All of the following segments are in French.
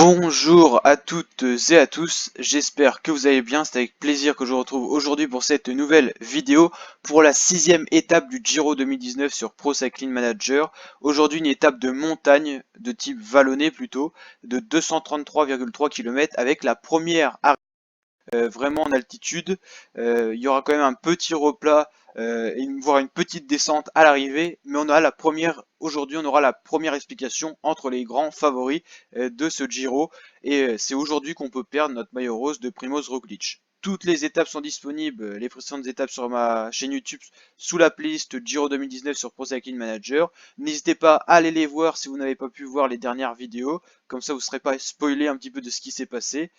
Bonjour à toutes et à tous, j'espère que vous allez bien, c'est avec plaisir que je vous retrouve aujourd'hui pour cette nouvelle vidéo pour la 6e étape du Giro 2019 sur Pro Cycling Manager. Aujourd'hui une étape de montagne, de type vallonné plutôt, de 233,3 km avec la première arrivée vraiment en altitude. Il y aura quand même un petit replat, voire une petite descente à l'arrivée, mais aujourd'hui on aura la première explication entre les grands favoris de ce Giro, et c'est aujourd'hui qu'on peut perdre notre maillot rose de Primoz Roglic. Toutes les étapes sont disponibles, les précédentes étapes sur ma chaîne YouTube sous la playlist Giro 2019 sur Pro Cycling Manager. N'hésitez pas à aller les voir si vous n'avez pas pu voir les dernières vidéos, comme ça vous ne serez pas spoilé un petit peu de ce qui s'est passé.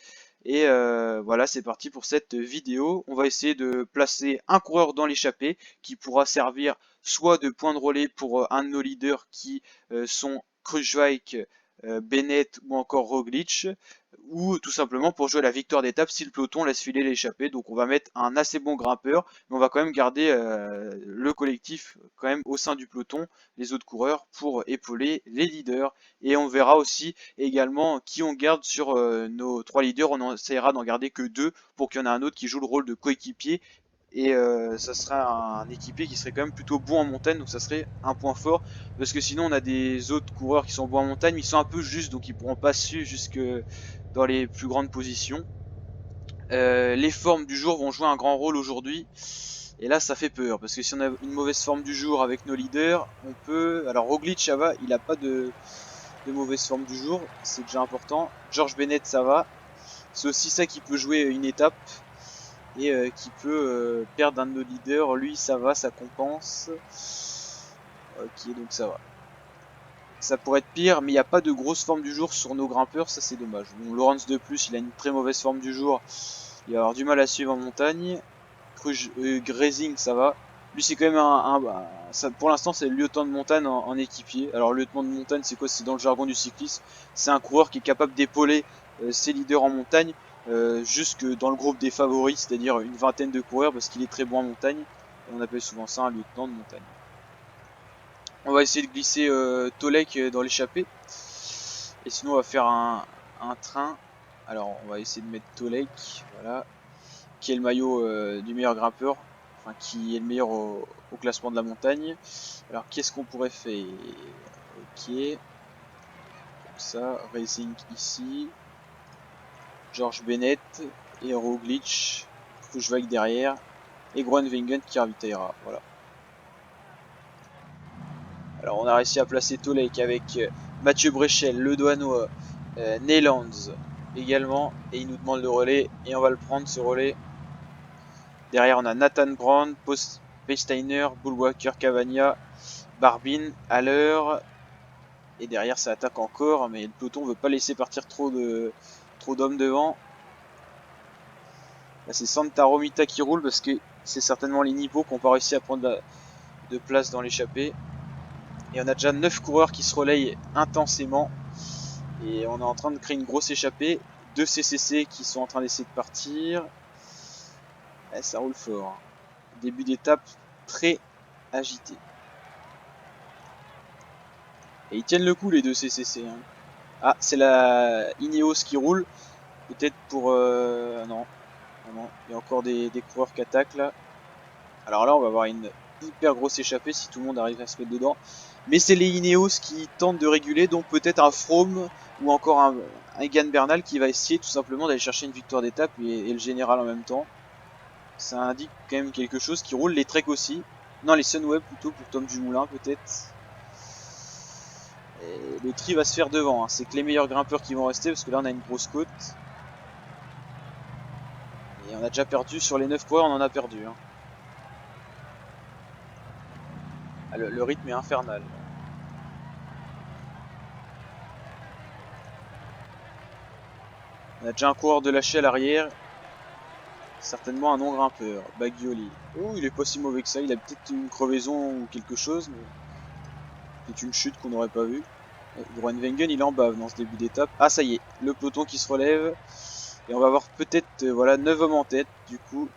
Et voilà, c'est parti pour cette vidéo. On va essayer de placer un coureur dans l'échappée qui pourra servir soit de point de relais pour un de nos leaders qui sont Kruijswijk, Bennett ou encore Roglic, ou tout simplement pour jouer la victoire d'étape si le peloton laisse filer l'échappée. Donc on va mettre un assez bon grimpeur, mais on va quand même garder le collectif quand même au sein du peloton, les autres coureurs, pour épauler les leaders. Et on verra aussi également qui on garde sur nos 3 leaders. On essaiera d'en garder que 2 pour qu'il y en ait un autre qui joue le rôle de coéquipier. Et ça sera un équipier qui serait quand même plutôt bon en montagne, donc ça serait un point fort. Parce que sinon on a des autres coureurs qui sont bons en montagne, mais ils sont un peu justes, donc ils pourront pas suivre jusque dans les plus grandes positions. Les formes du jour vont jouer un grand rôle aujourd'hui. Et là ça fait peur, parce que si on a une mauvaise forme du jour avec nos leaders, on peut... Alors Roglic ça va, il a pas de mauvaise forme du jour, c'est déjà important. George Bennett ça va, c'est aussi ça qui peut jouer une étape et qui peut perdre un de nos leaders. Lui ça va, ça compense. Ok, donc ça va. Ça pourrait être pire, mais il n'y a pas de grosse forme du jour sur nos grimpeurs, ça c'est dommage. Bon, Lawrence de plus, il a une très mauvaise forme du jour, il va avoir du mal à suivre en montagne. Grazing ça va. Lui c'est quand même ça, pour l'instant c'est le lieutenant de montagne en équipier. Alors le lieutenant de montagne c'est quoi? C'est dans le jargon du cyclisme. C'est un coureur qui est capable d'épauler ses leaders en montagne jusque dans le groupe des favoris, c'est-à-dire une vingtaine de coureurs parce qu'il est très bon en montagne. Et on appelle souvent ça un lieutenant de montagne. On va essayer de glisser Tolek dans l'échappée. Et sinon on va faire un train. Alors on va essayer de mettre Tolek, voilà, qui est le maillot du meilleur grimpeur, enfin qui est le meilleur au classement de la montagne. Alors qu'est-ce qu'on pourrait faire? Ok, comme ça, Racing ici, George Bennett et Roglic, Kruijswijk derrière, et Groenewegen qui ravitaillera, voilà. Alors on a réussi à placer Tolek avec Mathieu Bréchel, le Douanois, Neylands également, et il nous demande le relais, et on va le prendre ce relais. Derrière on a Nathan Brown, Pesteiner, Bullwalker, Cavagna, Barbin, Haller. Et derrière ça attaque encore, mais le peloton veut pas laisser partir trop d'hommes devant. Là c'est Santa Romita qui roule parce que c'est certainement les niveaux qui n'ont pas réussi à prendre de place dans l'échappée. Et on a déjà 9 coureurs qui se relayent intensément. Et on est en train de créer une grosse échappée. 2 CCC qui sont en train d'essayer de partir. Et ça roule fort. Début d'étape très agité. Et ils tiennent le coup les 2 CCC. Hein. Ah, c'est la Ineos qui roule. Peut-être pour... non. Non, il y a encore des coureurs qui attaquent là. Alors là, on va avoir une hyper grosse échappée si tout le monde arrive à se mettre dedans. Mais c'est les Ineos qui tentent de réguler, donc peut-être un Froome ou encore un Egan Bernal qui va essayer tout simplement d'aller chercher une victoire d'étape et le général en même temps. Ça indique quand même quelque chose qui roule. Les Trek aussi. Non, les Sunweb plutôt pour Tom Dumoulin peut-être. Et le tri va se faire devant. Hein. C'est que les meilleurs grimpeurs qui vont rester parce que là on a une grosse côte. Et on a déjà perdu sur les 9 coureurs, on en a perdu. Hein. Ah, le rythme est infernal. On a déjà un coureur de lâché à l'arrière. Certainement un non-grimpeur. Bagioli. Oh, il est pas si mauvais que ça. Il a peut-être une crevaison ou quelque chose. Mais peut-être une chute qu'on n'aurait pas vue. Groenewegen, il est en bave dans ce début d'étape. Ah, ça y est. Le peloton qui se relève. Et on va avoir peut-être voilà, 9 hommes en tête. Du coup,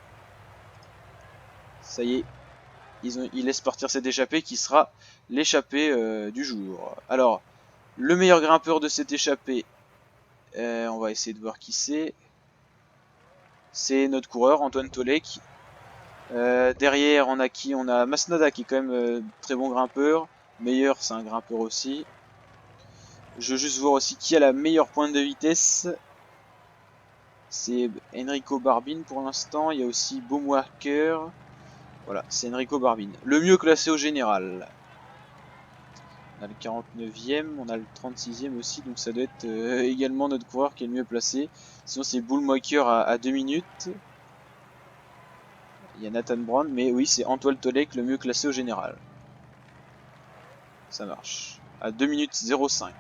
ça y est. Ils laissent partir cette échappée qui sera l'échappée du jour. Alors, le meilleur grimpeur de cette échappée, On va essayer de voir qui c'est. C'est notre coureur, Antoine Tolek. Derrière, on a qui? On a Masnada qui est quand même très bon grimpeur. Meilleur, c'est un grimpeur aussi. Je veux juste voir aussi qui a la meilleure pointe de vitesse. C'est Enrico Barbine pour l'instant. Il y a aussi Boom Walker. Voilà, c'est Enrico Barbine. Le mieux classé au général. On a le 49e, on a le 36e aussi, donc ça doit être également notre coureur qui est le mieux placé. Sinon c'est Bullmaker à 2 minutes. Il y a Nathan Brown, mais oui, c'est Antoine Tolek le mieux classé au général. Ça marche. À 2 minutes 05.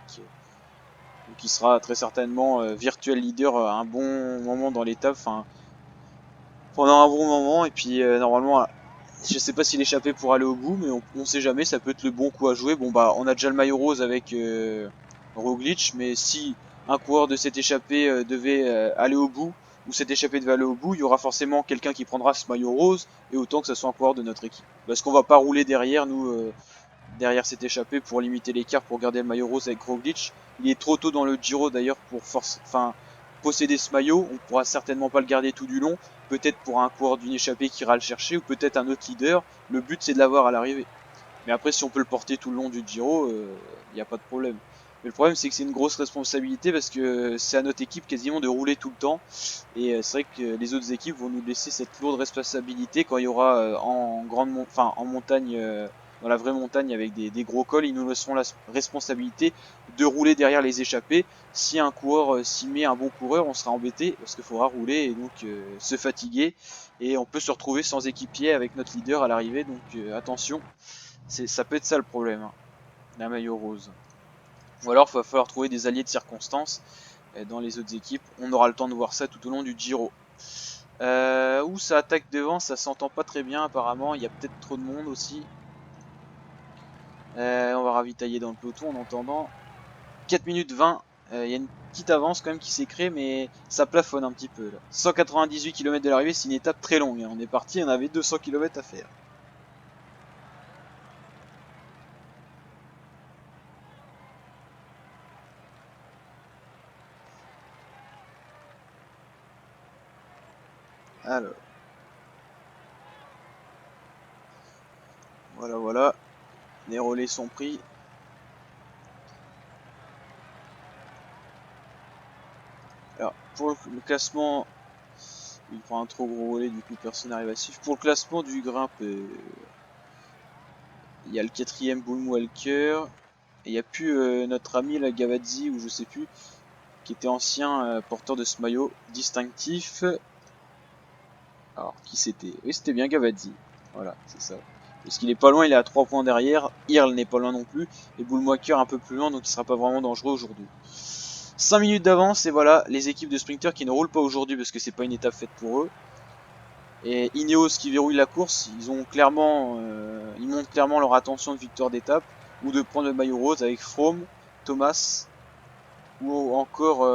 Donc il sera très certainement virtuel leader à un bon moment dans l'étape, enfin pendant un bon moment, et puis normalement, je sais pas s'il échappait pour aller au bout, mais on sait jamais, ça peut être le bon coup à jouer. Bon bah on a déjà le maillot rose avec Roglic, mais si un coureur de cette échappée devait aller au bout, ou cette échappée devait aller au bout, il y aura forcément quelqu'un qui prendra ce maillot rose, et autant que ce soit un coureur de notre équipe. Parce qu'on va pas rouler derrière nous, derrière cette échappée pour limiter l'écart, pour garder le maillot rose avec Roglic. Il est trop tôt dans le Giro d'ailleurs pour posséder ce maillot. On pourra certainement pas le garder tout du long. Peut-être pour un coureur d'une échappée qui ira le chercher, ou peut-être un autre leader. Le but c'est de l'avoir à l'arrivée. Mais après, si on peut le porter tout le long du Giro, il n'y a pas de problème. Mais le problème, c'est que c'est une grosse responsabilité parce que c'est à notre équipe quasiment de rouler tout le temps. Et c'est vrai que les autres équipes vont nous laisser cette lourde responsabilité quand il y aura en montagne, dans la vraie montagne avec des gros cols, ils nous laisseront la responsabilité de rouler derrière les échappées. Si un coureur s'y met, un bon coureur, on sera embêté parce qu'il faudra rouler et donc se fatiguer. Et on peut se retrouver sans équipier avec notre leader à l'arrivée. Donc attention. Ça peut être ça le problème, hein, d'un maillot rose. Ou alors il va falloir trouver des alliés de circonstance dans les autres équipes. On aura le temps de voir ça tout au long du Giro. Où ça attaque devant, ça s'entend pas très bien apparemment. Il y a peut-être trop de monde aussi. On va ravitailler dans le peloton en entendant. 4 minutes 20. Il y a une petite avance quand même qui s'est créée, mais ça plafonne un petit peu. Là. 198 km de l'arrivée, c'est une étape très longue. Hein. On est parti, on avait 200 km à faire. Alors, voilà. Les relais sont pris. Alors, pour le classement, il prend un trop gros relais, du coup personne n'arrive à suivre. Pour le classement du grimpe, il y a le 4ème Boom Walker, et il n'y a plus notre ami la Gavazzi, ou je sais plus, qui était ancien porteur de ce maillot distinctif. Alors, qui c'était? Oui, c'était bien Gavazzi. Voilà, c'est ça. Parce qu'il est pas loin, il est à 3 points derrière. Earl n'est pas loin non plus. Et Bullmaker un peu plus loin, donc il sera pas vraiment dangereux aujourd'hui. 5 minutes d'avance, et voilà, les équipes de sprinters qui ne roulent pas aujourd'hui parce que c'est pas une étape faite pour eux. Et Ineos qui verrouille la course, ils montrent clairement leur attention de victoire d'étape ou de prendre le maillot rose avec Froome, Thomas ou encore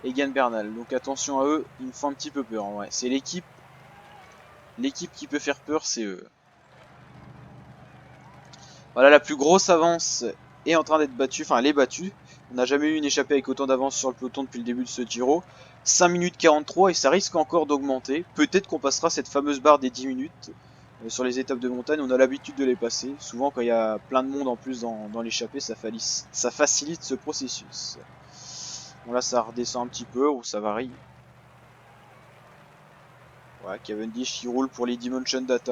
Egan Bernal. Donc attention à eux, ils me font un petit peu peur en vrai. C'est l'équipe qui peut faire peur, c'est eux. Voilà, la plus grosse avance est en train d'être battue, enfin elle est battue. On n'a jamais eu une échappée avec autant d'avance sur le peloton depuis le début de ce Giro. 5 minutes 43 et ça risque encore d'augmenter. Peut-être qu'on passera cette fameuse barre des 10 minutes. Sur les étapes de montagne, on a l'habitude de les passer. Souvent quand il y a plein de monde en plus dans l'échappée, ça facilite ce processus. Bon là ça redescend un petit peu ou ça varie. Voilà, Cavendish il roule pour les Dimension Data.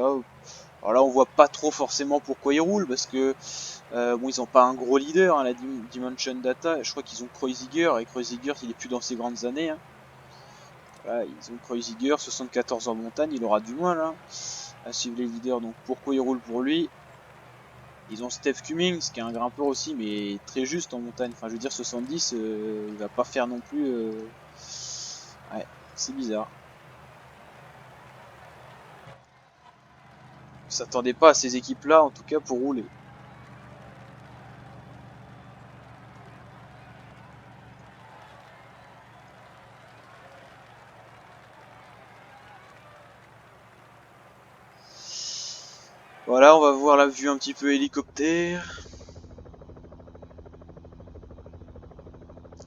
Alors là on voit pas trop forcément pourquoi ils roulent parce que bon ils ont pas un gros leader hein, la Dimension Data. Je crois qu'ils ont Kreuziger et Kreuziger il est plus dans ses grandes années. Hein. Voilà, ils ont Kreuziger, 74 en montagne, il aura du moins là à suivre les leaders. Donc pourquoi ils roulent pour lui? Ils ont Steph Cummings qui est un grimpeur aussi mais très juste en montagne. Enfin je veux dire 70 il va pas faire non plus ouais c'est bizarre. Je s'attendait pas à ces équipes là en tout cas pour rouler. Voilà on va voir la vue un petit peu hélicoptère.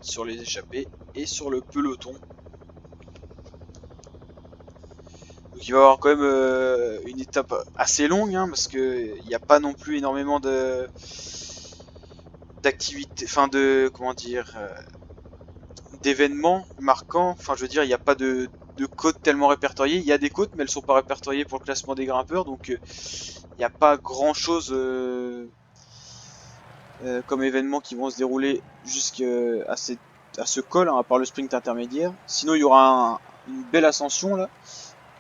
sur les échappées et sur le peloton. Donc il va y avoir quand même une étape assez longue, hein, parce que il n'y a pas non plus énormément de d'activités, enfin de comment dire, d'événements marquants. Enfin je veux dire, il n'y a pas de côtes tellement répertoriées. Il y a des côtes, mais elles sont pas répertoriées pour le classement des grimpeurs, donc il n'y a pas grand chose comme événements qui vont se dérouler jusqu'à à ce col, hein, à part le sprint intermédiaire. Sinon il y aura une belle ascension là,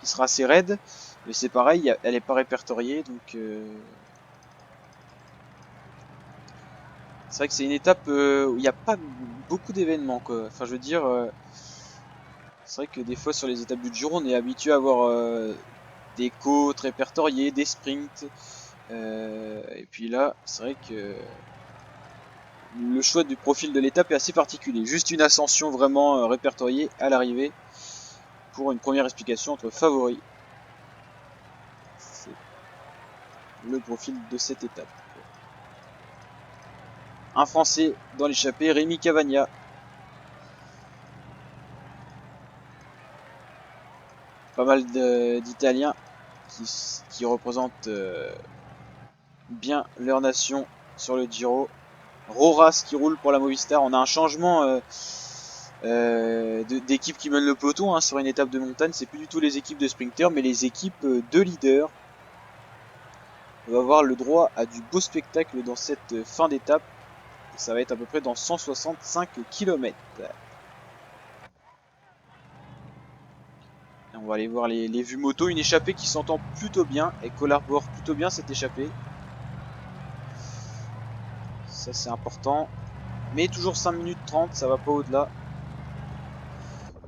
qui sera assez raide. Mais c'est pareil, elle est pas répertoriée, donc c'est vrai que c'est une étape où il n'y a pas beaucoup d'événements, quoi. Enfin, je veux dire, c'est vrai que des fois sur les étapes du Giro, on est habitué à avoir des côtes répertoriées, des sprints. Et puis là, c'est vrai que le choix du profil de l'étape est assez particulier. Juste une ascension vraiment répertoriée à l'arrivée pour une première explication entre favoris. C'est le profil de cette étape. Un Français dans l'échappée, Rémi Cavagna. Pas mal d'Italiens qui représentent bien leur nation sur le Giro. Roras qui roule pour la Movistar. On a un changement d'équipe qui mène le peloton, hein, sur une étape de montagne. C'est plus du tout les équipes de sprinters, mais les équipes de leaders. On va avoir le droit à du beau spectacle dans cette fin d'étape. Ça va être à peu près dans 165 km. On va aller voir les vues moto. Une échappée qui s'entend plutôt bien et collabore plutôt bien cette échappée. Ça c'est important. Mais toujours 5 minutes 30, ça va pas au-delà.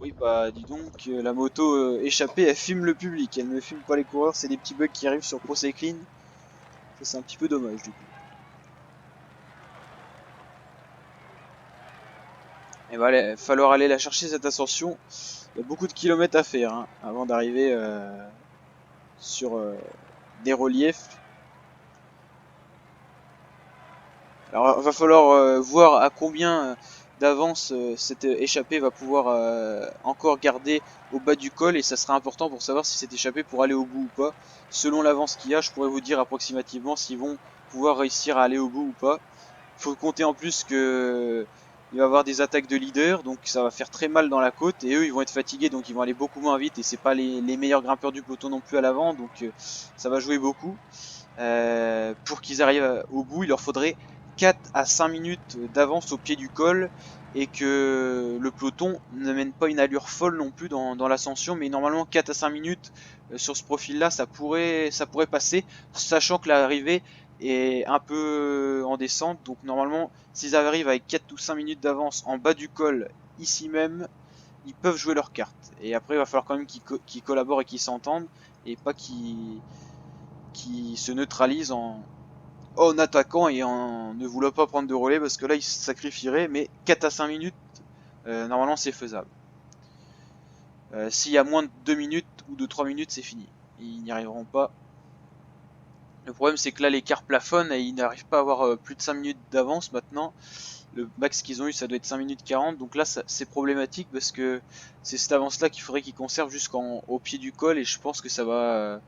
Oui bah dis donc, la moto échappée, elle filme le public, elle ne filme pas les coureurs, c'est des petits bugs qui arrivent sur Pro Cycling. Ça c'est un petit peu dommage du coup. Et va falloir aller la chercher cette ascension. Il y a beaucoup de kilomètres à faire, hein, avant d'arriver sur des reliefs. Alors il va falloir voir à combien d'avance cette échappée va pouvoir encore garder au bas du col, et ça sera important pour savoir si cette échappée pourra aller au bout ou pas. Selon l'avance qu'il y a, je pourrais vous dire approximativement s'ils vont pouvoir réussir à aller au bout ou pas. Il faut compter en plus que il va y avoir des attaques de leaders, donc ça va faire très mal dans la côte, et eux ils vont être fatigués, donc ils vont aller beaucoup moins vite, et c'est pas les meilleurs grimpeurs du peloton non plus à l'avant, donc ça va jouer beaucoup. Pour qu'ils arrivent au bout, il leur faudrait 4 à 5 minutes d'avance au pied du col, et que le peloton ne mène pas une allure folle non plus dans l'ascension, mais normalement 4 à 5 minutes sur ce profil là ça pourrait passer, sachant que l'arrivée est un peu en descente, donc normalement s'ils arrivent avec 4 ou 5 minutes d'avance en bas du col ici même, ils peuvent jouer leur carte. Et après il va falloir quand même qu'ils collaborent et qu'ils s'entendent, et pas qu'ils se neutralisent en attaquant et en ne voulant pas prendre de relais, parce que là ils se sacrifieraient, mais 4 à 5 minutes, normalement c'est faisable. S'il y a moins de 2 minutes ou de 3 minutes, c'est fini. Ils n'y arriveront pas. Le problème c'est que là l'écart plafonne et ils n'arrivent pas à avoir plus de 5 minutes d'avance maintenant. Le max qu'ils ont eu ça doit être 5 minutes 40, donc là c'est problématique parce que c'est cette avance là qu'il faudrait qu'ils conservent jusqu'au pied du col, et je pense que ça va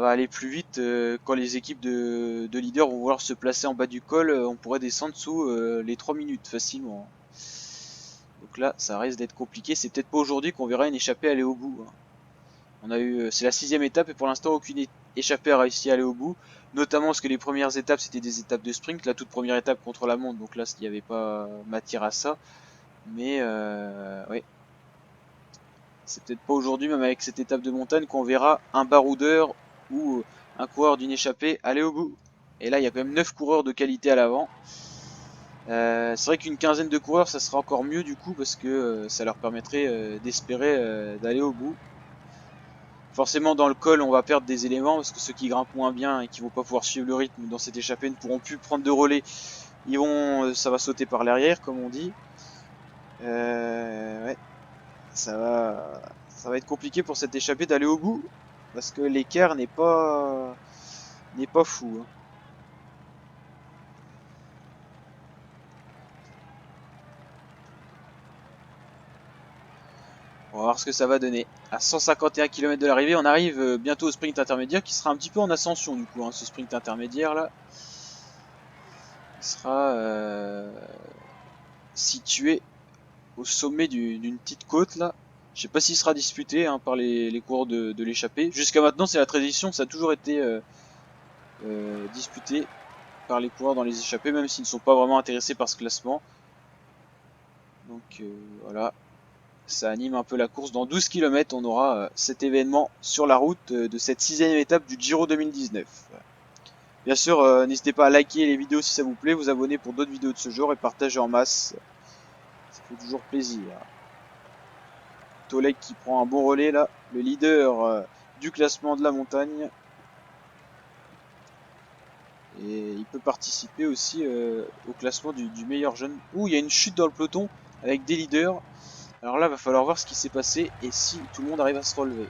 aller plus vite quand les équipes de leaders vont vouloir se placer en bas du col. On pourrait descendre sous les 3 minutes facilement. Donc là, ça risque d'être compliqué. C'est peut-être pas aujourd'hui qu'on verra une échappée aller au bout, hein. On a eu, c'est la 6ème étape et pour l'instant aucune échappée a réussi à aller au bout. Notamment parce que les premières étapes c'était des étapes de sprint. La toute première étape contre la montre, donc là il n'y avait pas matière à ça. Mais oui, c'est peut-être pas aujourd'hui, même avec cette étape de montagne, qu'on verra un baroudeur ou un coureur d'une échappée aller au bout. Et là, il y a quand même 9 coureurs de qualité à l'avant. C'est vrai qu'une quinzaine de coureurs, ça sera encore mieux du coup, parce que ça leur permettrait d'espérer d'aller au bout. Forcément, dans le col, on va perdre des éléments, parce que ceux qui grimpent moins bien et qui vont pas pouvoir suivre le rythme dans cette échappée ne pourront plus prendre de relais. Ça va sauter par l'arrière, comme on dit. Ouais, ça va être compliqué pour cette échappée d'aller au bout, parce que l'écart n'est pas fou, hein. va voir ce que ça va donner. À 151 km de l'arrivée, on arrive bientôt au sprint intermédiaire qui sera un petit peu en ascension du coup, hein, ce sprint intermédiaire là. Il sera situé au sommet d'une petite côte là. Je sais pas s'il sera disputé hein, par les coureurs de l'échappée. Jusqu'à maintenant, c'est la tradition, ça a toujours été disputé par les coureurs dans les échappées, même s'ils ne sont pas vraiment intéressés par ce classement. Donc voilà, ça anime un peu la course. Dans 12 km, on aura cet événement sur la route de cette 6ème étape du Giro 2019. Bien sûr, n'hésitez pas à liker les vidéos si ça vous plaît, vous abonner pour d'autres vidéos de ce genre et partager en masse. Ça fait toujours plaisir. Tolek qui prend un bon relais là, le leader du classement de la montagne. Et il peut participer aussi au classement du meilleur jeune. Ouh, il y a une chute dans le peloton avec des leaders. Alors là, va falloir voir ce qui s'est passé et si tout le monde arrive à se relever.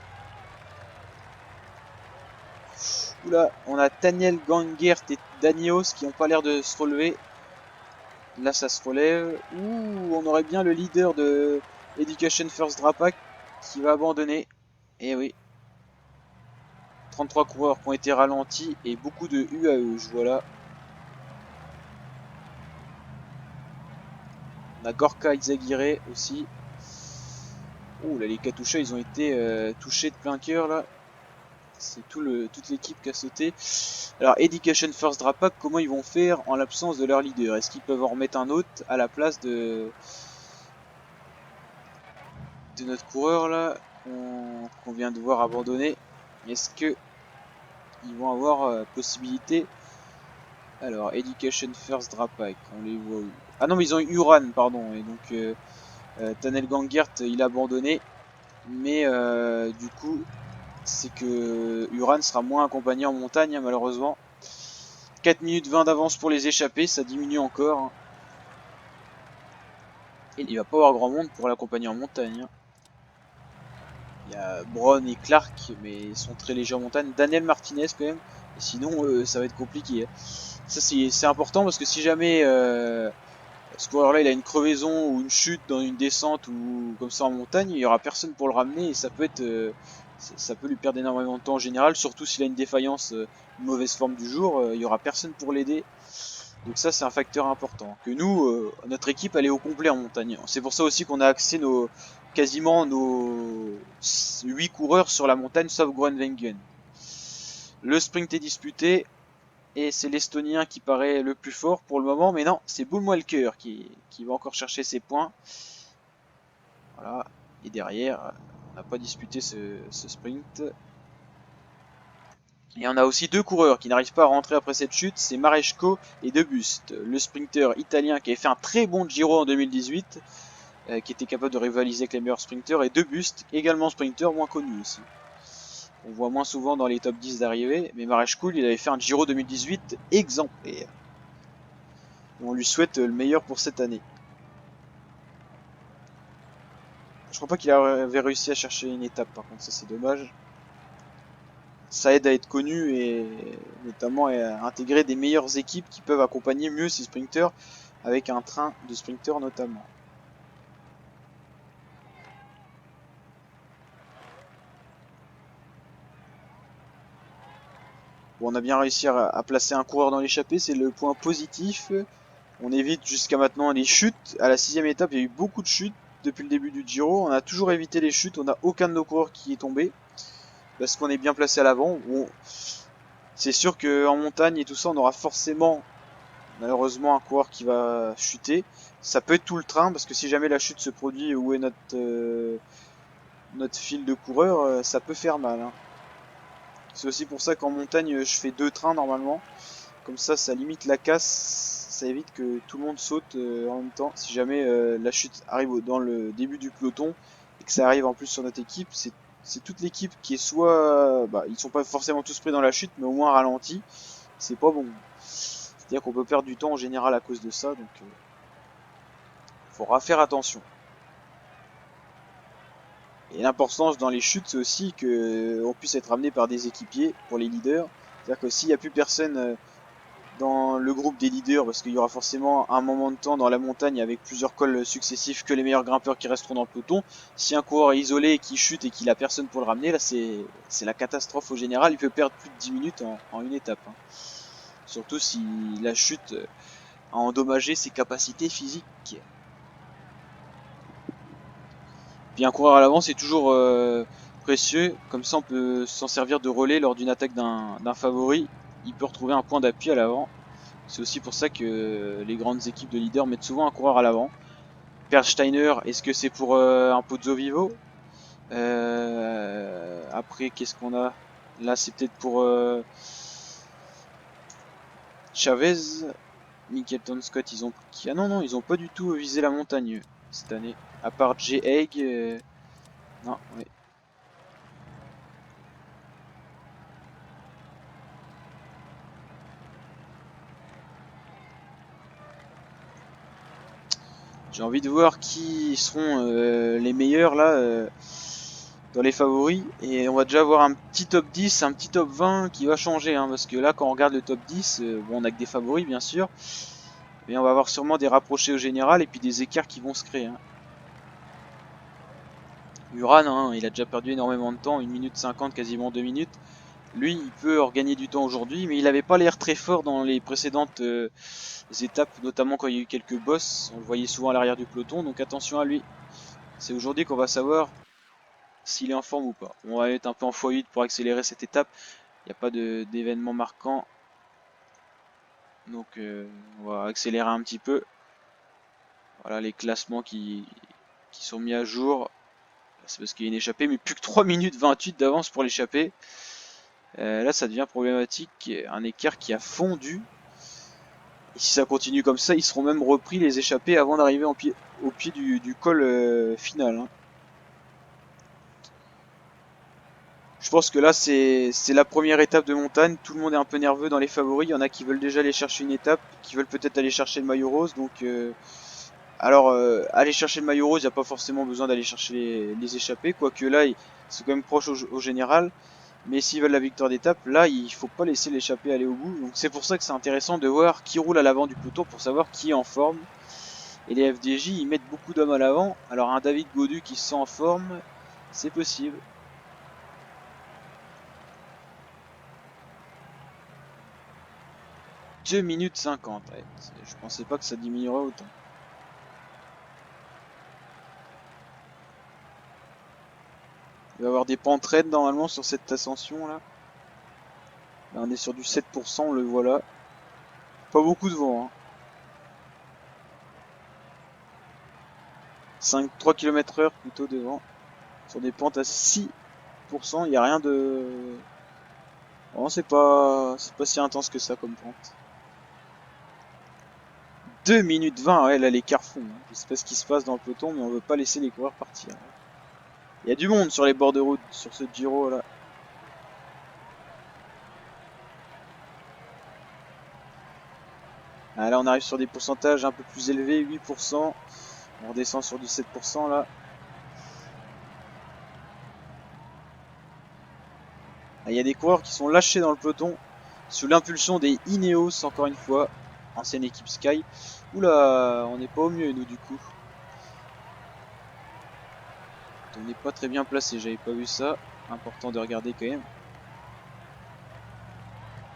Oula, on a Daniel Gangert et Danios qui n'ont pas l'air de se relever. Là, ça se relève. Ouh, on aurait bien le leader de Education First Drapac qui va abandonner. Et oui. 33 coureurs qui ont été ralentis et beaucoup de UAE, je vois là. On a Gorka Izaguirre aussi. Ouh là, les Katusha, ils ont été touchés de plein cœur là. C'est toute l'équipe qui a sauté. Alors, Education First Drapac, comment ils vont faire en l'absence de leur leader? Est-ce qu'ils peuvent en remettre un autre à la place de notre coureur là qu'on vient de voir abandonner? Est-ce que ils vont avoir possibilité? Alors, Education First Drapac, on les voit où? Ah non, mais ils ont eu Uran, pardon. Et donc, Tanel Gangert, il a abandonné. Mais du coup, c'est que Uran sera moins accompagné en montagne, hein, malheureusement. 4 minutes 20 d'avance pour les échapper, ça diminue encore. Hein. Et il va pas avoir grand monde pour l'accompagner en montagne. Hein. Il y a Brown et Clark, mais ils sont très légers en montagne. Daniel Martinez quand même. Et sinon, ça va être compliqué. Hein. Ça c'est important parce que si jamais ce coureur-là il a une crevaison ou une chute dans une descente ou comme ça en montagne, il y aura personne pour le ramener et ça peut être ça peut lui perdre énormément de temps en général, surtout s'il a une défaillance, une mauvaise forme du jour, il y aura personne pour l'aider. Donc ça c'est un facteur important. Que nous, notre équipe elle est au complet en montagne. C'est pour ça aussi qu'on a axé quasiment nos 8 coureurs sur la montagne sauf Groenewegen. Le sprint est disputé et c'est l'Estonien qui paraît le plus fort pour le moment, mais non, c'est Boomwalker qui va encore chercher ses points. Voilà, et derrière, on n'a pas disputé ce sprint. Et on a aussi deux coureurs qui n'arrivent pas à rentrer après cette chute, c'est Maresco et Debuste, le sprinter italien qui avait fait un très bon Giro en 2018, qui était capable de rivaliser avec les meilleurs sprinters, et Debuste, également sprinter, moins connu aussi. On voit moins souvent dans les top 10 d'arrivée, mais Maresco, il avait fait un Giro 2018 exemplaire. Et on lui souhaite le meilleur pour cette année. Je crois pas qu'il avait réussi à chercher une étape, par contre, ça c'est dommage. Ça aide à être connu et notamment à intégrer des meilleures équipes qui peuvent accompagner mieux ces sprinters avec un train de sprinters notamment. Bon, on a bien réussi à placer un coureur dans l'échappée, c'est le point positif. On évite jusqu'à maintenant les chutes. À la 6ème étape, il y a eu beaucoup de chutes depuis le début du Giro. On a toujours évité les chutes, on n'a aucun de nos coureurs qui est tombé. Parce qu'on est bien placé à l'avant. Bon, c'est sûr qu'en montagne et tout ça, on aura forcément, malheureusement, un coureur qui va chuter. Ça peut être tout le train, parce que si jamais la chute se produit où est notre fil de coureur, ça peut faire mal. Hein. C'est aussi pour ça qu'en montagne, je fais deux trains normalement. Comme ça limite la casse, ça évite que tout le monde saute en même temps. Si jamais la chute arrive dans le début du peloton et que ça arrive en plus sur notre équipe, c'est toute l'équipe qui est soit, bah, ils sont pas forcément tous pris dans la chute, mais au moins ralenti. C'est pas bon. C'est-à-dire qu'on peut perdre du temps en général à cause de ça, donc faudra faire attention. Et l'importance dans les chutes, c'est aussi qu'on puisse être amené par des équipiers pour les leaders. C'est-à-dire que s'il n'y a plus personne dans le groupe des leaders, parce qu'il y aura forcément un moment de temps dans la montagne avec plusieurs cols successifs que les meilleurs grimpeurs qui resteront dans le peloton. Si un coureur est isolé et qui chute et qu'il a personne pour le ramener, là c'est la catastrophe au général. Il peut perdre plus de 10 minutes en une étape, hein. Surtout si la chute a endommagé ses capacités physiques. Puis un coureur à l'avant c'est toujours précieux, comme ça on peut s'en servir de relais lors d'une attaque d'un favori. Il peut retrouver un point d'appui à l'avant. C'est aussi pour ça que les grandes équipes de leaders mettent souvent un coureur à l'avant. Per Steiner, est-ce que c'est pour un Pozzo Vivo? Après, qu'est-ce qu'on a? Là, c'est peut-être pour Chavez. Mickelton Scott, ils ont pris... Ah non, non, ils ont pas du tout visé la montagne cette année. À part J. Egg. Non, ouais. J'ai envie de voir qui seront les meilleurs là dans les favoris. Et on va déjà avoir un petit top 10, un petit top 20 qui va changer. Hein, parce que là, quand on regarde le top 10, bon, on a que des favoris bien sûr. Mais on va avoir sûrement des rapprochés au général et puis des écarts qui vont se créer. Hein. Uran, hein, il a déjà perdu énormément de temps, 1 minute 50, quasiment 2 minutes. Lui, il peut regagner du temps aujourd'hui, mais il n'avait pas l'air très fort dans les précédentes étapes, notamment quand il y a eu quelques bosses. On le voyait souvent à l'arrière du peloton, donc attention à lui. C'est aujourd'hui qu'on va savoir s'il est en forme ou pas. On va être un peu en x8 pour accélérer cette étape. Il n'y a pas d'événement marquant. Donc on va accélérer un petit peu. Voilà les classements qui sont mis à jour. C'est parce qu'il y a une échappée, mais plus que 3 minutes 28 d'avance pour l'échappée. Là ça devient problématique. Un écart qui a fondu. Et si ça continue comme ça, ils seront même repris les échappés avant d'arriver au pied du col final. Hein. Je pense que là c'est la première étape de montagne, tout le monde est un peu nerveux dans les favoris, il y en a qui veulent déjà aller chercher une étape, qui veulent peut-être aller chercher le maillot rose, donc aller chercher le maillot rose, il n'y a pas forcément besoin d'aller chercher les échappés, quoique là ils sont quand même proches au général, mais s'ils veulent la victoire d'étape, là il faut pas laisser l'échappée aller au bout, donc c'est pour ça que c'est intéressant de voir qui roule à l'avant du peloton pour savoir qui est en forme, et les FDJ ils mettent beaucoup d'hommes à l'avant, alors un David Gaudu qui se sent en forme, c'est possible. 2 minutes 50, ouais. Je pensais pas que ça diminuerait autant. Il va y avoir des pentes raides normalement sur cette ascension là. Là on est sur du 7%, on le voit là. Pas beaucoup de vent. Hein. 3 km/h plutôt de vent. Sur des pentes à 6%, il n'y a rien de... Bon, c'est pas si intense que ça comme pente. 2 minutes 20, ouais là les carrefours. Hein. Je sais pas ce qui se passe dans le peloton, mais on veut pas laisser les coureurs partir. Il y a du monde sur les bords de route, sur ce Giro là. Ah, là on arrive sur des pourcentages un peu plus élevés, 8%. On redescend sur du 7% là. Ah, il y a des coureurs qui sont lâchés dans le peloton sous l'impulsion des Ineos encore une fois, ancienne équipe Sky. Oula, on n'est pas au mieux nous du coup. On n'est pas très bien placé, j'avais pas vu ça. Important de regarder quand même.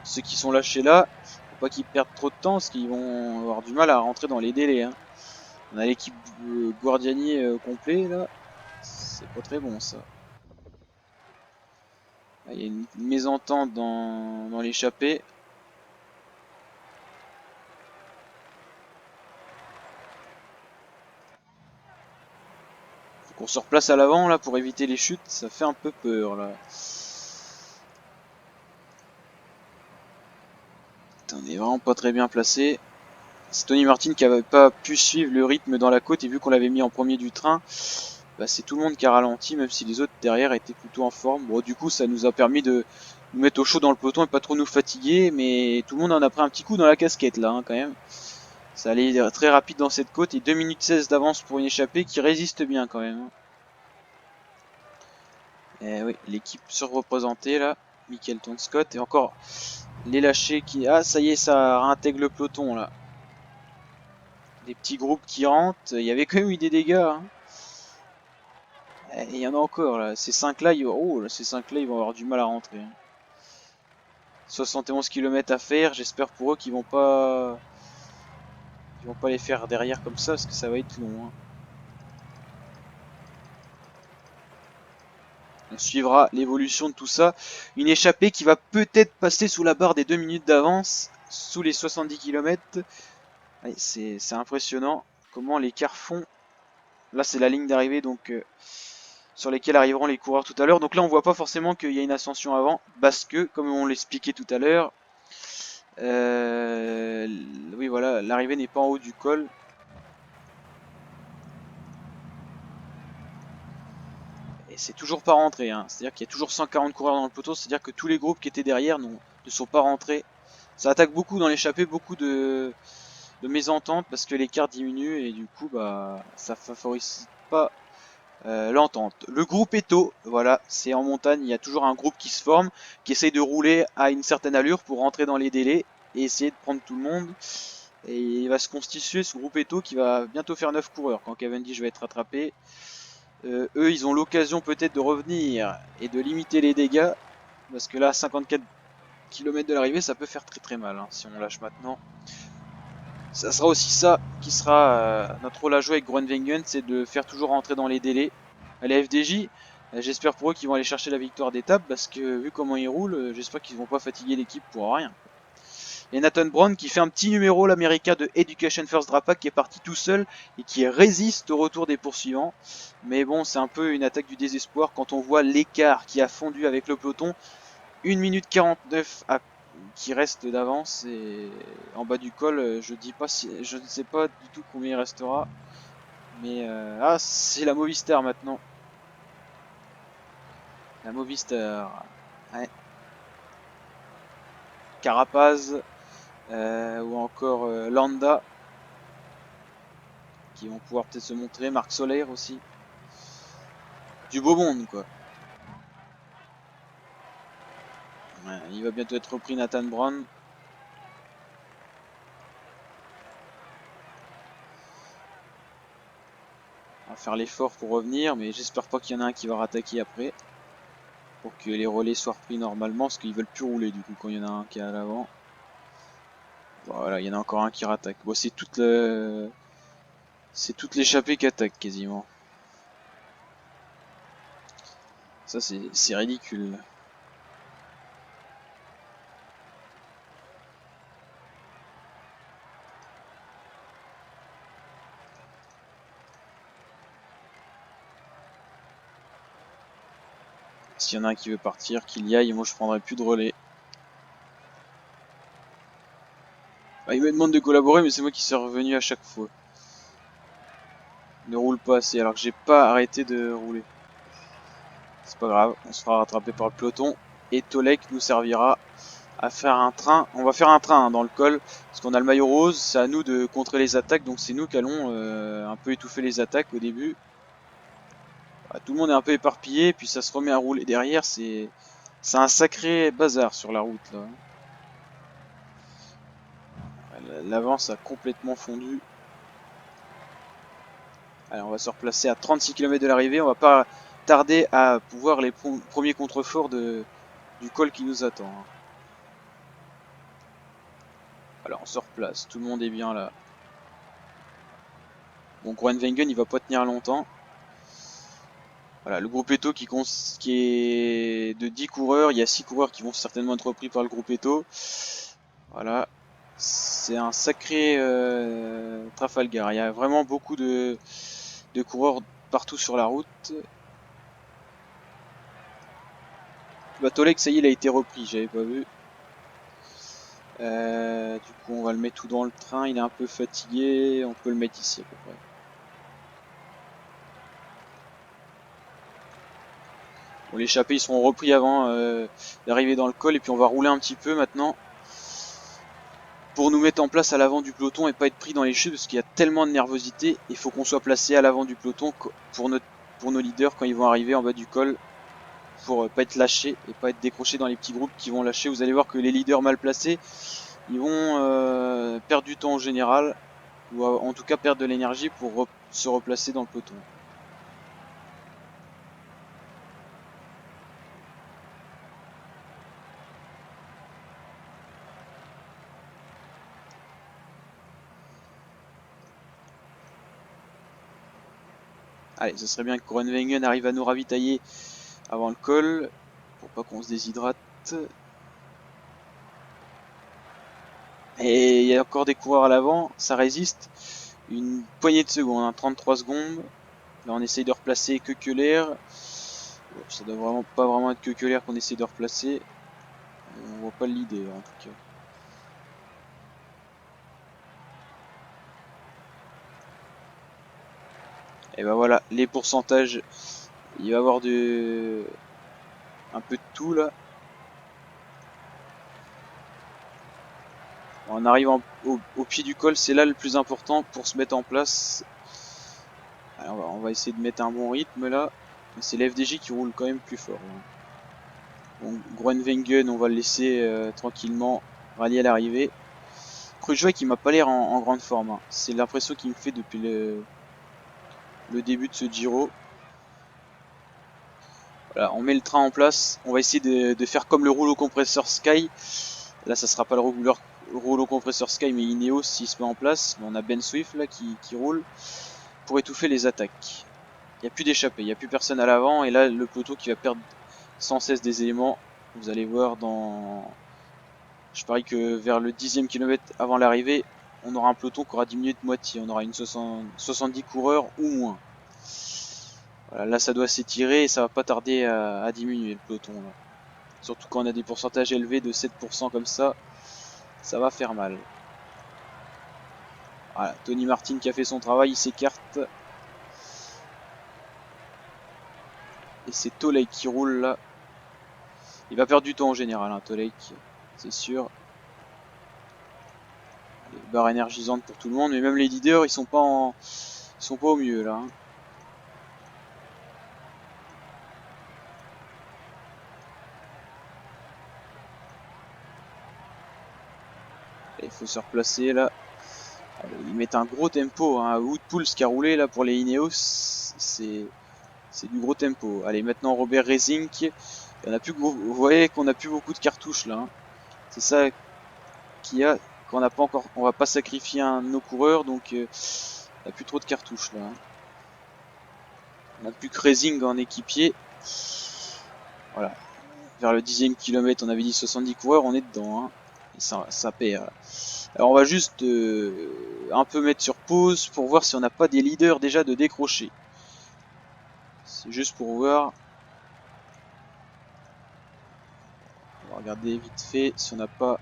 Ceux qui sont lâchés là, faut pas qu'ils perdent trop de temps parce qu'ils vont avoir du mal à rentrer dans les délais. Hein. On a l'équipe Guardiani complet là, c'est pas très bon ça. Là, il y a une mésentente dans l'échappée. Faut qu'on se replace à l'avant là pour éviter les chutes, ça fait un peu peur là. On est vraiment pas très bien placé. C'est Tony Martin qui avait pas pu suivre le rythme dans la côte et vu qu'on l'avait mis en premier du train, bah c'est tout le monde qui a ralenti même si les autres derrière étaient plutôt en forme. Bon du coup ça nous a permis de nous mettre au chaud dans le peloton et pas trop nous fatiguer mais tout le monde en a pris un petit coup dans la casquette là hein, quand même. Ça allait très rapide dans cette côte et 2 minutes 16 d'avance pour une échappée qui résiste bien quand même. Et oui, l'équipe surreprésentée là, Mickelton Scott et encore Les lâchers qui... Ah, ça y est, ça réintègre le peloton, là. Des petits groupes qui rentrent. Il y avait quand même eu des dégâts, hein. Et il y en a encore, là. Ces 5 là, oh, là, ces 5 là, ils vont avoir du mal à rentrer, hein. 71 km à faire. J'espère pour eux qu'ils vont pas les faire derrière comme ça, parce que ça va être long, hein. On suivra l'évolution de tout ça. Une échappée qui va peut-être passer sous la barre des 2 minutes d'avance, sous les 70 km. C'est impressionnant comment l'écart fond. Là, c'est la ligne d'arrivée donc sur lesquelles arriveront les coureurs tout à l'heure. Donc là, on voit pas forcément qu'il y a une ascension avant, parce que, comme on l'expliquait tout à l'heure, oui, voilà, l'arrivée n'est pas en haut du col. Et c'est toujours pas rentré, hein. C'est-à-dire qu'il y a toujours 140 coureurs dans le peloton, c'est-à-dire que tous les groupes qui étaient derrière ne sont pas rentrés. Ça attaque beaucoup dans l'échappée, beaucoup de mésententes parce que l'écart diminue et du coup bah ça favorise pas l'entente. Le groupe Eto, voilà, c'est en montagne, il y a toujours un groupe qui se forme, qui essaye de rouler à une certaine allure pour rentrer dans les délais et essayer de prendre tout le monde. Et il va se constituer ce groupe Eto qui va bientôt faire 9 coureurs quand Cavendish va être rattrapé. Eux, ils ont l'occasion peut-être de revenir et de limiter les dégâts. Parce que là, 54 km de l'arrivée, ça peut faire très très mal, hein, si on lâche maintenant. Ça sera aussi ça qui sera notre rôle à jouer avec Groenewegen, c'est de faire toujours rentrer dans les délais. À la FDJ, j'espère pour eux qu'ils vont aller chercher la victoire d'étape, parce que vu comment ils roulent, j'espère qu'ils vont pas fatiguer l'équipe pour rien. Et Nathan Brown qui fait un petit numéro, l'américain de Education First Drapac, qui est parti tout seul et qui résiste au retour des poursuivants. Mais bon, c'est un peu une attaque du désespoir quand on voit l'écart qui a fondu avec le peloton. 1 minute 49 qui reste d'avance, et en bas du col, je ne sais pas du tout combien il restera. Mais ah, c'est la Movistar maintenant. La Movistar. Ouais. Carapaz ou encore Landa qui vont pouvoir peut-être se montrer. Marc Soler aussi. Du beau monde quoi. Ouais, il va bientôt être repris Nathan Brown. On va faire l'effort pour revenir, mais j'espère pas qu'il y en a un qui va rattaquer après. Pour que les relais soient repris normalement, parce qu'ils veulent plus rouler du coup quand il y en a un qui est à l'avant. Voilà, il y en a encore un qui rattaque. Bon, c'est toute l'échappée qui attaque quasiment. Ça c'est ridicule. S'il y en a un qui veut partir, qu'il y aille, moi je prendrai plus de relais. Bah, il me demande de collaborer, mais c'est moi qui suis revenu à chaque fois. Il ne roule pas assez, alors que j'ai pas arrêté de rouler. C'est pas grave, on se fera rattraper par le peloton. Et Tolek nous servira à faire un train. On va faire un train hein, dans le col, parce qu'on a le maillot rose, c'est à nous de contrer les attaques, donc c'est nous qui allons un peu étouffer les attaques au début. Bah, tout le monde est un peu éparpillé, puis ça se remet à rouler derrière, c'est un sacré bazar sur la route là. L'avance a complètement fondu. Allez, on va se replacer à 36 km de l'arrivée, on va pas tarder à pouvoir les premiers contreforts du col qui nous attend. Alors on se replace, tout le monde est bien là. Bon, Groenewegen il va pas tenir longtemps. Voilà, le groupe Eto qui est de 10 coureurs, il y a 6 coureurs qui vont certainement être repris par le groupe Eto. Voilà, c'est un sacré Trafalgar, il y a vraiment beaucoup de coureurs partout sur la route. Batolek, ça y est, il a été repris, j'avais pas vu. Du coup, on va le mettre tout dans le train, il est un peu fatigué, on peut le mettre ici à peu près. Bon, l'échappée, ils seront repris avant d'arriver dans le col, et puis on va rouler un petit peu maintenant pour nous mettre en place à l'avant du peloton et pas être pris dans les chutes, parce qu'il y a tellement de nervosité. Il faut qu'on soit placé à l'avant du peloton pour nos leaders quand ils vont arriver en bas du col. pour pas être lâché et pas être décroché dans les petits groupes qui vont lâcher. Vous allez voir que les leaders mal placés, ils vont perdre du temps en général, ou en tout cas perdre de l'énergie pour se replacer dans le peloton. Allez, ce serait bien que Groenewegen arrive à nous ravitailler avant le col, pour pas qu'on se déshydrate. Et il y a encore des coureurs à l'avant, ça résiste une poignée de secondes, hein, 33 secondes. Là on essaye de replacer l'air. Ça doit vraiment pas vraiment être que l'air qu'on essaye de replacer. On voit pas le leader en tout cas. Et ben voilà, les pourcentages, il va y avoir un peu de tout là. En arrivant au pied du col, c'est là le plus important pour se mettre en place. Alors, on va essayer de mettre un bon rythme là. C'est l'FDJ qui roule quand même plus fort. Hein. Bon, Groenewegen, on va le laisser tranquillement rallier à l'arrivée. Kruijswijk qui m'a pas l'air en grande forme. Hein. C'est l'impression qu'il me fait depuis le début de ce Giro. Voilà, on met le train en place. On va essayer de faire comme le rouleau compresseur Sky. Là, ça sera pas le rouleau compresseur Sky, mais Ineos s'il se met en place. On a Ben Swift là qui roule pour étouffer les attaques. Il n'y a plus d'échappée, il n'y a plus personne à l'avant. Et là, le peloton qui va perdre sans cesse des éléments. Vous allez voir dans... Je parie que vers le 10e kilomètre avant l'arrivée, on aura un peloton qui aura diminué de moitié. On aura une 70 coureurs ou moins. Voilà, là, ça doit s'étirer et ça va pas tarder à diminuer le peloton. Là. Surtout quand on a des pourcentages élevés de 7% comme ça va faire mal. Voilà, Tony Martin qui a fait son travail, il s'écarte. Et c'est Tolek qui roule là. Il va perdre du temps en général, hein, Tolek, c'est sûr. Allez, barre énergisante pour tout le monde, mais même les leaders, ils sont pas au mieux là. Hein. Il faut se replacer là. Allez, ils mettent un gros tempo. Hein. Woodpools qui a roulé là pour les Ineos, c'est du gros tempo. Allez, maintenant Robert Resink. Il y en a plus, vous voyez qu'on a plus beaucoup de cartouches là. Hein. C'est ça qu'il y a, qu'on n'a pas encore. On va pas sacrifier un de nos coureurs, donc il n'y a plus trop de cartouches là. Hein. On n'a plus que Resing en équipier. Voilà. Vers le 10e kilomètre, on avait dit 70 coureurs, on est dedans. Hein. Et ça perd. Alors on va juste un peu mettre sur pause pour voir si on n'a pas des leaders déjà de décrocher. C'est juste pour voir. On va regarder vite fait si on n'a pas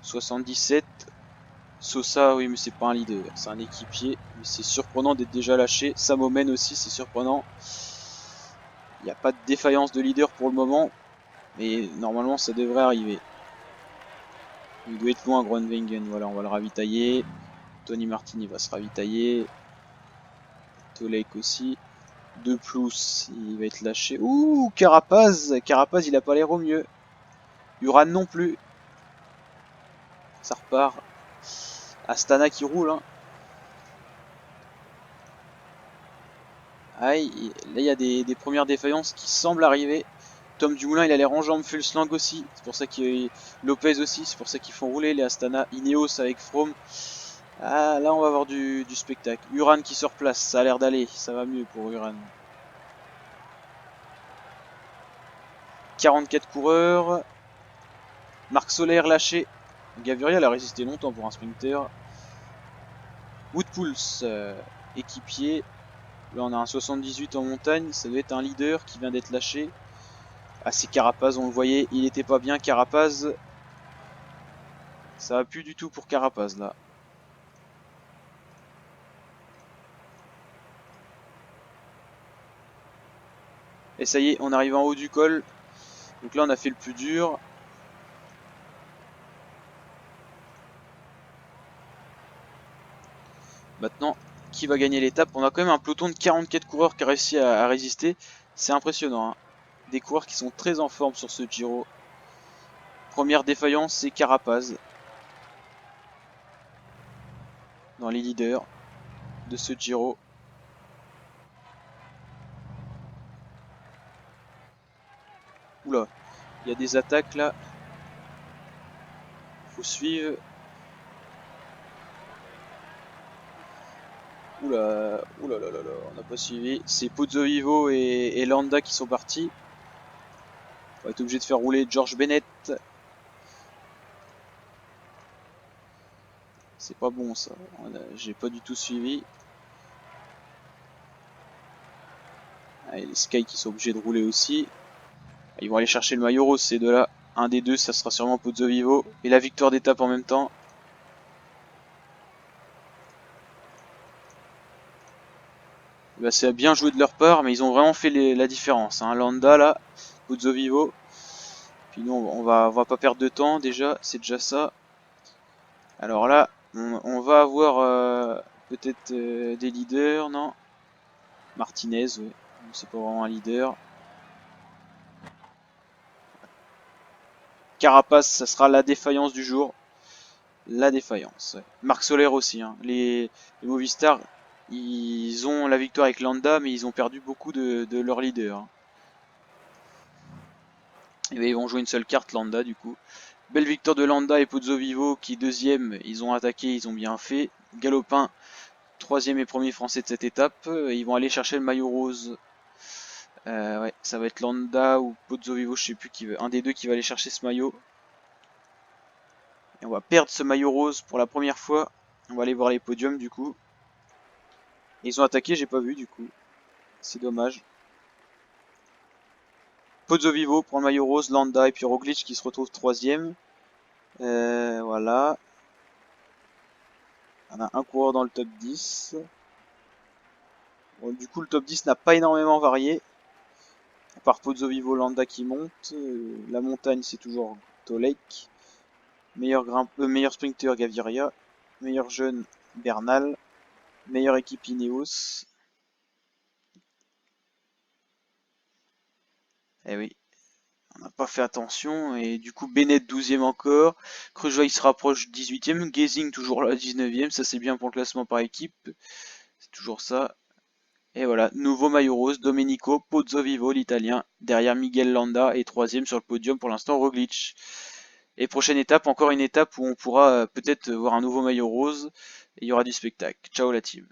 77. Sosa, oui mais c'est pas un leader, c'est un équipier. Mais c'est surprenant d'être déjà lâché. Samomen aussi, c'est surprenant. Il n'y a pas de défaillance de leader pour le moment. Mais normalement ça devrait arriver. Il doit être loin Groenewegen, voilà on va le ravitailler. Tony Martin il va se ravitailler. Tolek aussi. De plus, il va être lâché. Ouh, Carapaz il a pas l'air au mieux. Uran non plus. Ça repart. Astana qui roule. Hein. Aïe, là il y a des premières défaillances qui semblent arriver. Tom Dumoulin il a l'air en jambes, Fulslang aussi. C'est pour ça qu'il Lopez aussi. C'est pour ça qu'ils font rouler les Astana. Ineos avec Froome. Ah, là on va avoir du spectacle. Uran qui se replace, ça a l'air d'aller. Ça va mieux pour Uran. 44 coureurs. Marc Soler lâché. Gaviria a résisté longtemps pour un sprinter. Woodpools, équipier. Là on a un 78 en montagne. Ça doit être un leader qui vient d'être lâché. Ah c'est Carapaz, on le voyait. Il était pas bien Carapaz. Ça va plus du tout pour Carapaz là. Et ça y est, on arrive en haut du col. Donc là on a fait le plus dur. Maintenant, qui va gagner l'étape? On a quand même un peloton de 44 coureurs qui a réussi à résister. C'est impressionnant, hein. Des coureurs qui sont très en forme sur ce Giro. Première défaillance, c'est Carapaz dans les leaders de ce Giro. Oula, il y a des attaques là. Faut suivre. Oula, oula là là là, on n'a pas suivi. C'est Pozzovivo et Landa qui sont partis. On va être obligé de faire rouler George Bennett. C'est pas bon ça. J'ai pas du tout suivi. Ah, et les Sky qui sont obligés de rouler aussi. Ils vont aller chercher le maillot rose, ces deux-là. Un des deux, ça sera sûrement Pozzovivo. Et la victoire d'étape en même temps. Bah, c'est bien joué de leur part, mais ils ont vraiment fait la différence. Hein. Landa là, Pozzovivo. Puis nous, on va pas perdre de temps déjà, c'est déjà ça. Alors là, on va avoir peut-être des leaders, non? Martinez, oui. C'est pas vraiment un leader. Carapace, ça sera la défaillance du jour. La défaillance. Ouais. Marc Soler aussi. Hein. Les Movistar, ils ont la victoire avec Landa, mais ils ont perdu beaucoup de leurs leaders. Hein. Et bien, ils vont jouer une seule carte, Landa, du coup. Belle victoire de Landa et Pozzovivo qui deuxième, ils ont attaqué, ils ont bien fait. Galopin, troisième et premier français de cette étape. Ils vont aller chercher le maillot rose. Ouais, ça va être Landa ou Pozzovivo, je sais plus qui veut. Un des deux qui va aller chercher ce maillot. Et on va perdre ce maillot rose pour la première fois. On va aller voir les podiums du coup. Et ils ont attaqué, j'ai pas vu du coup. C'est dommage. Pozzovivo pour le maillot rose, Landa et puis Roglic qui se retrouve troisième. Voilà. On a un coureur dans le top 10. Bon, du coup, le top 10 n'a pas énormément varié. À part Pozzovivo, Landa qui monte. La montagne, c'est toujours Tolek. Meilleur sprinter, Gaviria. Meilleur jeune, Bernal. Meilleure équipe, Ineos. Eh oui, on n'a pas fait attention. Et du coup, Bennett 12e encore. Kruijswijk se rapproche 18e. Gezing toujours là 19e. Ça, c'est bien pour le classement par équipe. C'est toujours ça. Et voilà, nouveau maillot rose, Domenico Pozzovivo, l'italien, derrière Miguel Landa et troisième sur le podium pour l'instant Roglic. Et prochaine étape, encore une étape où on pourra peut-être voir un nouveau maillot rose et il y aura du spectacle. Ciao la team.